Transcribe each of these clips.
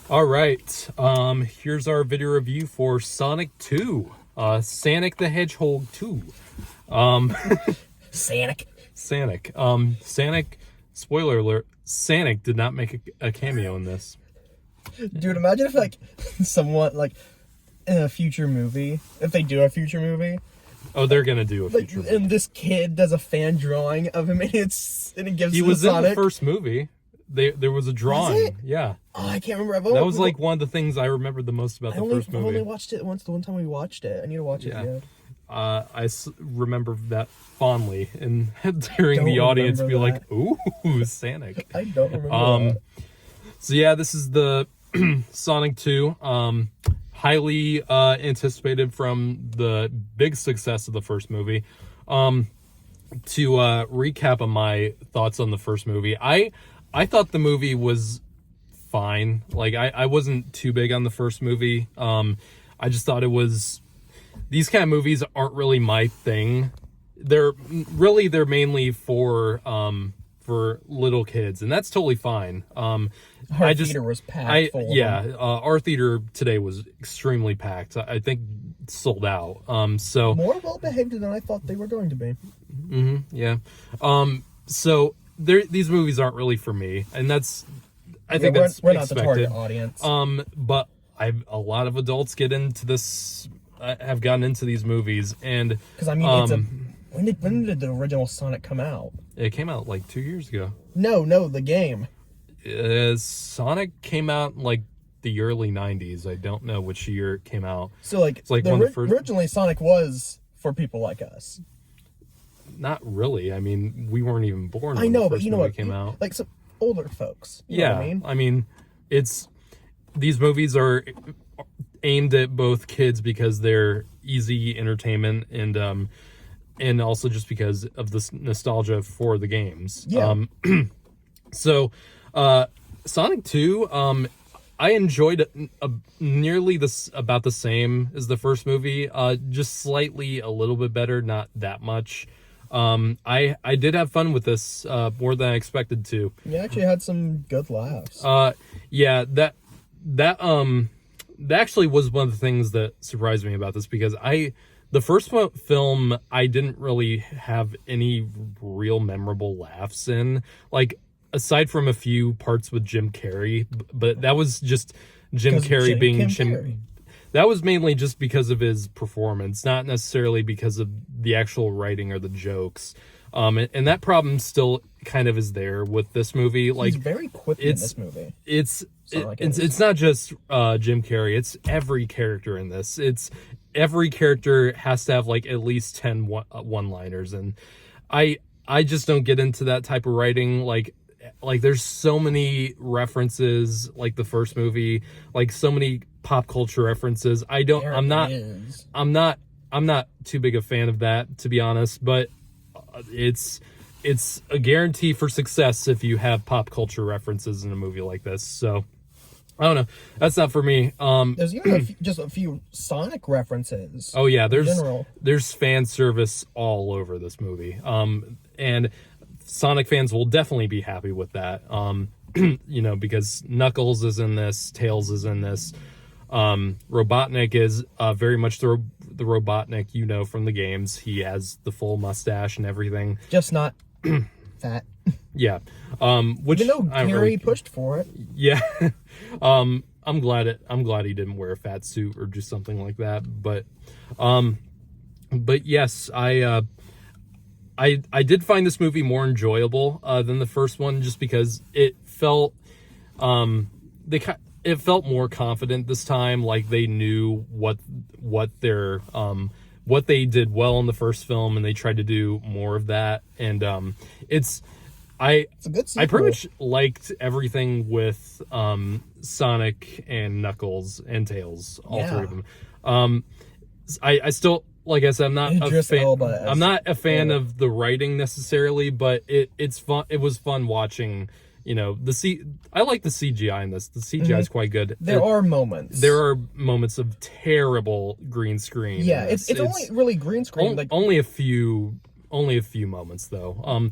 All right. Here's our video review for Sonic 2. Sonic the Hedgehog 2. Sonic. Sonic, spoiler alert, Sonic did not make a cameo in this. Dude, imagine if, like, someone, like, in a future movie, if they do a future movie. Oh, they're gonna do a like, future movie. And this kid does a fan drawing of him, and it gives He him was Sonic. in the first movie. There was a drawing. Was it? Yeah. Oh, I can't remember. That was like one of the things I remember the most about the first movie. I only watched it once. The one time we watched it, I need to watch it again. I remember that fondly, and during the Don't audience, be remember like, "Ooh, Sonic." I don't remember that. So yeah, this is the Sonic 2. Highly anticipated from the big success of the first movie. To recap on my thoughts on the first movie, I thought the movie was fine. Like, I wasn't too big on the first movie. I just thought it was... These kind of movies aren't really my thing. They're mainly for little kids, and that's totally fine. Our theater was packed full of them. Our theater today was extremely packed. I think sold out. So more well behaved than I thought they were going to be. Mm-hmm, yeah. So these movies aren't really for me, and that's we're not the target audience. But a lot of adults get into this, have gotten into these movies, and because I mean, when did the original Sonic come out? It came out like 2 years ago. No, the game. Sonic came out like the early 90s. I don't know which year it came out. So like, it's like originally Sonic was for people like us. Not really. I mean, we weren't even born when I know, the first but you know movie what? came out. Like some older folks. You know what I mean? These movies are aimed at both kids because they're easy entertainment and also just because of this nostalgia for the games. Yeah. So, Sonic 2, I enjoyed it nearly about the same as the first movie, just slightly a little bit better, not that much. I did have fun with this more than I expected to. You actually had some good laughs. Yeah, that actually was one of the things that surprised me about this, because the first film I didn't really have any real memorable laughs in, like aside from a few parts with Jim Carrey, but that was just Jim Carrey being Jim Carrey. That was mainly just because of his performance, not necessarily because of the actual writing or the jokes. And that problem still kind of is there with this movie. Like, he's very quippy in this movie. It's not just Jim Carrey. It's every character in this. Every character has to have like at least 10 one-liners, and I just don't get into that type of writing. Like there's so many references, like the first movie, like so many pop culture references. I'm not too big a fan of that, to be honest, but it's a guarantee for success if you have pop culture references in a movie like this. So I don't know. That's not for me. There's even just a few Sonic references. Oh yeah, there's fan service all over this movie. And Sonic fans will definitely be happy with that. You know, because Knuckles is in this, Tails is in this. Robotnik is very much the Robotnik you know from the games. He has the full mustache and everything. Just not fat. Yeah. Which even though Gary pushed for it. Yeah. I'm glad he didn't wear a fat suit or do something like that. But yes, I did find this movie more enjoyable than the first one, just because it felt it felt more confident this time. Like they knew what they did well in the first film, and they tried to do more of that. And it's a good sequel. I pretty much liked everything with Sonic and Knuckles and Tails, all three of them. I still, like I said, I'm not Idris a fan. Elba I'm not a fan of the writing necessarily, but it's fun. It was fun watching. You know, I like the CGI in this. The CGI is quite good. There are moments. There are moments of terrible green screen. Yeah, it's only really green screen. Only a few moments though.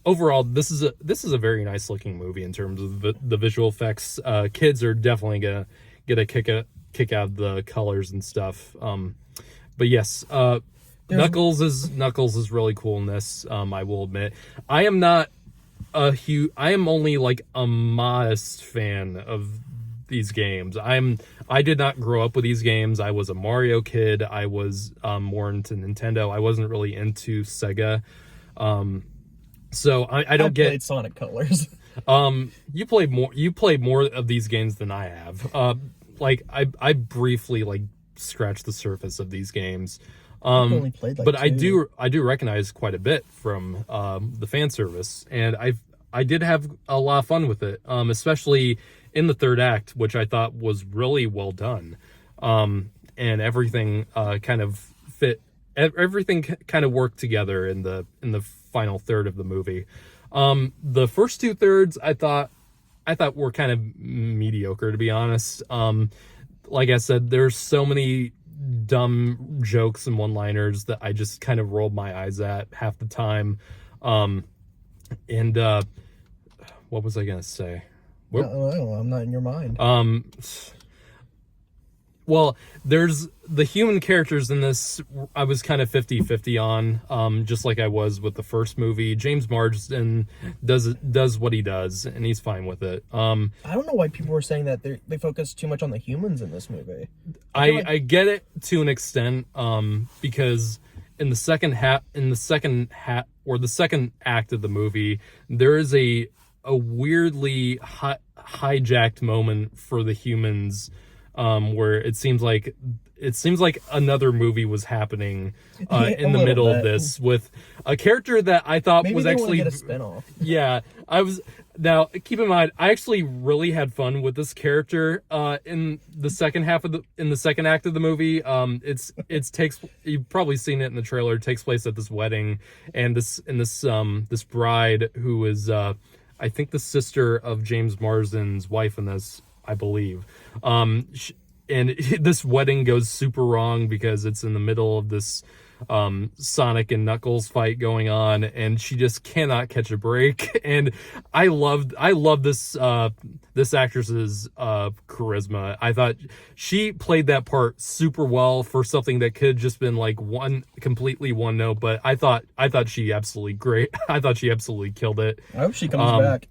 overall, this is a very nice looking movie in terms of the visual effects. Kids are definitely gonna get a kick out of the colors and stuff. But yes, Knuckles is really cool in this. I will admit, I am not I am only like a modest fan of these games. I did not grow up with these games. I was a Mario kid. I was more into Nintendo. I wasn't really into Sega. So I don't get played Sonic Colors. You played more of these games than I have. Like I briefly like scratched the surface of these games. Only played like but two. I do recognize quite a bit from the fan service, and I did have a lot of fun with it, especially in the third act, which I thought was really well done, and everything kind of fit. Everything kind of worked together in the final third of the movie. The first two thirds I thought were kind of mediocre, to be honest. Like I said, there's so many dumb jokes and one-liners that I just kind of rolled my eyes at half the time. And what was I gonna say? I don't know, I'm not in your mind. Well, there's the human characters in this, I was kind of 50-50 on, just like I was with the first movie. James Marsden does what he does, and he's fine with it. I don't know why people were saying that they focus too much on the humans in this movie. I get it to an extent, because in the second second act of the movie, there is a weirdly hijacked moment for the humans, where it seems like another movie was happening in the middle of this, with a character that I thought Maybe was they actually want to get a spinoff. Yeah, I was. Now keep in mind, I actually really had fun with this character in the second act of the movie. It takes, you've probably seen it in the trailer. It takes place at this wedding, and this bride who is I think the sister of James Marsden's wife in this, I believe. And this wedding goes super wrong because it's in the middle of this Sonic and Knuckles fight going on, and she just cannot catch a break. And I loved this actress's charisma. I thought she played that part super well for something that could have just been like completely one note, but I thought she absolutely great. I thought she absolutely killed it. I hope she comes back.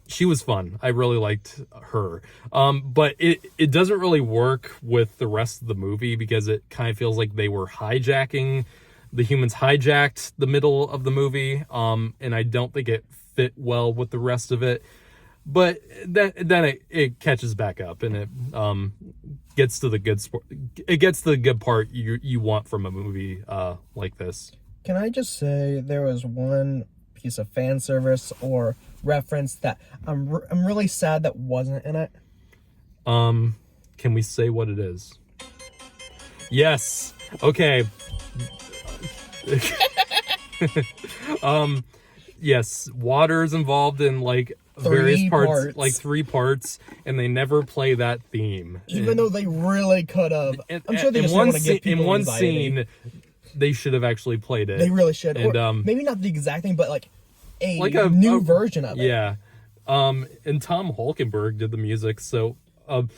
She was fun. I really liked her. But it doesn't really work with the rest of the movie because it kind of feels like the humans hijacked the middle of the movie. And I don't think it fit well with the rest of it. But then it catches back up, and it gets to the good part you want from a movie like this. Can I just say there was one piece of fan service or reference that I'm really sad that wasn't in it? Can we say what it is? Yes. Okay. Yes, water is involved in like various parts, like 3 parts, and they never play that theme. Even though they really could have. I'm sure they just want to give people in one anxiety. scene they should have actually played it. They really should. And or maybe not the exact thing, but like a new version of it. Yeah. And Tom Holkenberg did the music, so I'm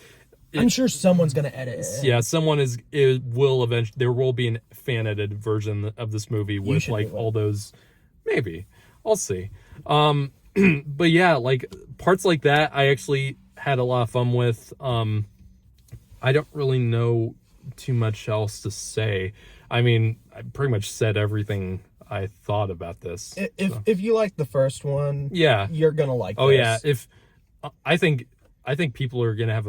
sure someone's gonna edit it. Yeah, will eventually. There will be a fan edited version of this movie with like all those. Maybe I'll see. But yeah, like parts like that, I actually had a lot of fun with. I don't really know too much else to say. I mean, I pretty much said everything I thought about this. If you like the first one, yeah, you're gonna like. Oh this. yeah, I think people are gonna have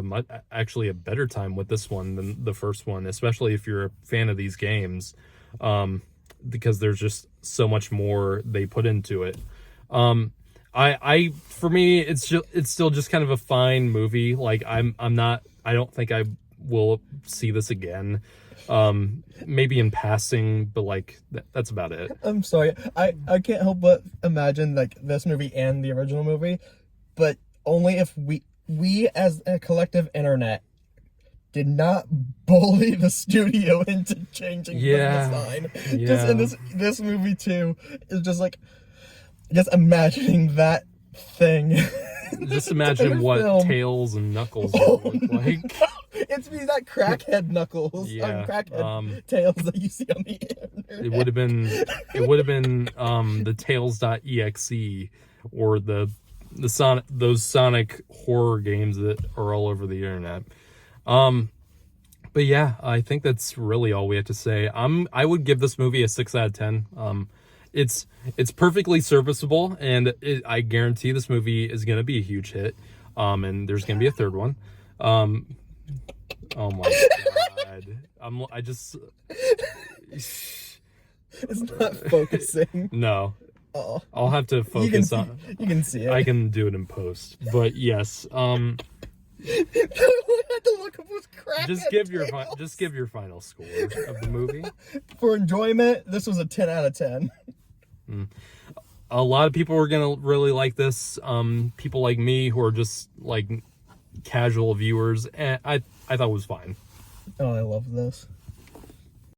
actually a better time with this one than the first one, especially if you're a fan of these games, because there's just so much more they put into it. For me, it's still just kind of a fine movie. Like I don't think I will see this again. Maybe in passing, but like that's about it. I'm sorry, I can't help but imagine like this movie and the original movie, but only if we as a collective internet did not bully the studio into changing the design. Yeah. Just in this movie too, it's just like Just imagining that thing. Just imagine what film. Tails and Knuckles would look like. It's me, that crackhead Knuckles. Yeah, Crackhead Tails that you see on the internet. It would have been the Tails.exe or the Sonic, those Sonic horror games that are all over the internet. But yeah, I think that's really all we have to say. I would give this movie a 6 out of 10. It's perfectly serviceable, and I guarantee this movie is going to be a huge hit. And there's going to be a third one. Oh my god. I just It's not focusing. No. Oh. I'll have to focus on. You can see it. I can do it in post. But yes, I had to look up what's crackhead just give your final score of the movie. For enjoyment, this was a 10 out of 10. A lot of people were gonna really like this. People like me who are just like casual viewers, and I thought it was fine. Oh, I love this.